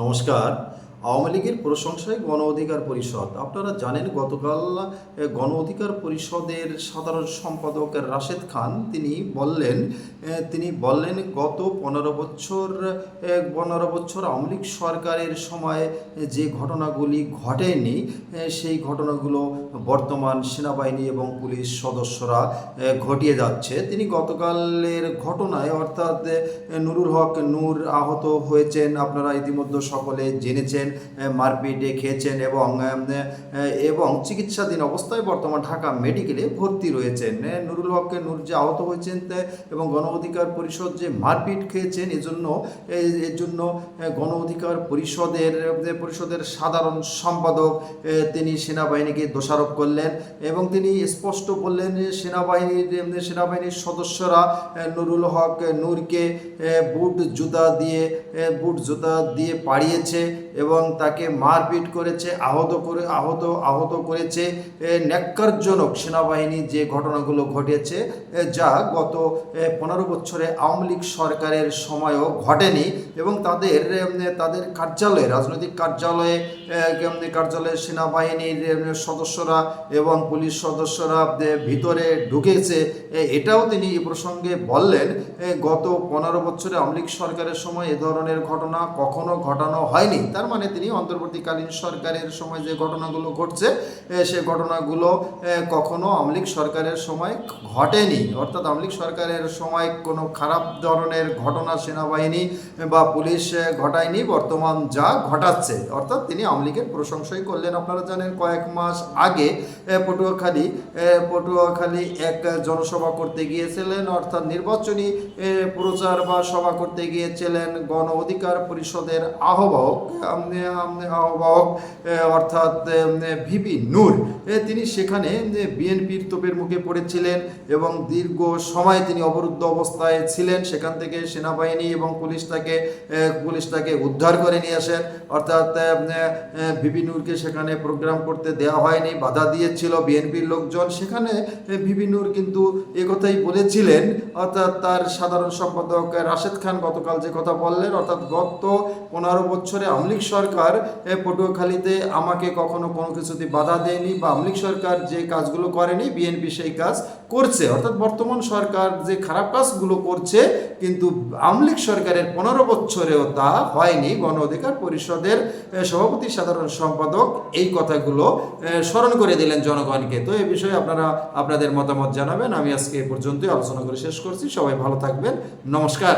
নমস্কার। আওয়ামী লীগের প্রশংসায় গণ অধিকার পরিষদ। আপনারা জানেন গতকাল গণ অধিকার পরিষদের সাধারণ সম্পাদক রাশেদ খান তিনি বললেন গত 15 বছর আওয়ামী লীগ সরকারের সময় যে ঘটনাগুলি ঘটেনি সেই ঘটনাগুলো বর্তমান সেনাবাহিনী এবং পুলিশ সদস্যরা ঘটিয়ে যাচ্ছে। তিনি গতকালের ঘটনায় অর্থাৎ নুরুল হক নূর আহত হয়েছেন, আপনারা ইতিমধ্যে সকলে জেনেছেন, মারপিটে খেয়েছেন এবং চিকিৎসাধীন অবস্থায় বর্তমান ঢাকা মেডিকেলে ভর্তি রয়েছেন। নুরুল হক নূর যে আহত হয়েছেন এবং গণ অধিকার পরিষদ যে মারপিট খেয়েছেন এর জন্য গণ অধিকার পরিষদের সাধারণ সম্পাদক তিনি সেনাবাহিনীকে দোষারোপ করলেন এবং তিনি স্পষ্ট বললেন যে সেনাবাহিনীর সদস্যরা নুরুল হক নূরকে বুট জুতা দিয়ে পাড়িয়েছে এবং তাকে মারপিট করেছে, আহত করেছে। ন্যাক্কারজনক সেনাবাহিনী যে ঘটনাগুলো ঘটেছে, যা গত 15 বছরে আওয়ামী লীগ সরকারের সময়ও ঘটেনি এবং তাদের কার্যালয়ে, রাজনৈতিক কার্যালয়ে সেনাবাহিনীর সদস্যরা এবং পুলিশ সদস্যরা ভিতরে ঢুকেছে, এটাও তিনি এই প্রসঙ্গে বললেন। গত 15 বছরে আওয়ামী লীগ সরকারের সময় এ ধরনের ঘটনা কখনো ঘটানো হয়নি। তার মানে তিনি অন্তর্বর্তীকালীন সরকারের সময় যে ঘটনাগুলো ঘটছে সে ঘটনাগুলো কখনো আওয়ামী লীগ সরকারের সময় ঘটেনি। অর্থাৎ আওয়ামী লীগ সরকারের সময় কোনো খারাপ ধরনের ঘটনা সেনাবাহিনী বা পুলিশ ঘটায়নি, বর্তমান যা ঘটাচ্ছে। অর্থাৎ তিনি আওয়ামী লীগের প্রশংসাই করলেন। আপনারা জানেন কয়েক মাস আগে পটুয়াখালী এক জনসভা করতে গিয়েছিলেন, অর্থাৎ নির্বাচনী প্রচার বা সভা করতে গিয়েছিলেন গণ অধিকার পরিষদের আহ্বায়ক অর্থাৎ ভিপি নূর। তিনি সেখানে বিএনপির তোপের মুখে পড়েছিলেন এবং দীর্ঘ সময় তিনি অবরুদ্ধ অবস্থায় ছিলেন। সেখান থেকে সেনাবাহিনী এবং পুলিশ তাকে উদ্ধার করে নিয়ে আসেন। অর্থাৎ ভিপি নূরকে সেখানে প্রোগ্রাম করতে দেওয়া হয়নি, বাধা দিয়েছিল বিএনপির লোকজন। সেখানে ভিপি নূর কিন্তু একথাই বলেছিলেন, অর্থাৎ তার সাধারণ সম্পাদক রাশেদ খান গতকাল যে কথা বললেন, অর্থাৎ গত 15 বছরে আওয়ামী লীগ সরকার পটুয়াখালীতে আমাকে কখনো কোনো কিছুতে বাধা দেয়নি বা আওয়ামী লীগ সরকার যে কাজগুলো করেনি বিএনপি সেই কাজ করছে। অর্থাৎ বর্তমান সরকার যে খারাপ কাজগুলো করছে কিন্তু আওয়ামী লীগ সরকারের 15 বছরেও তা হয়নি। গণ অধিকার পরিষদের সভাপতি সাধারণ সম্পাদক এই কথাগুলো স্মরণ করে দিলেন জনগণকে। তো এই বিষয়ে আপনারা আপনাদের মতামত জানাবেন। আমি আজকে এ পর্যন্তই আলোচনা করে শেষ করছি। সবাই ভালো থাকবেন। নমস্কার।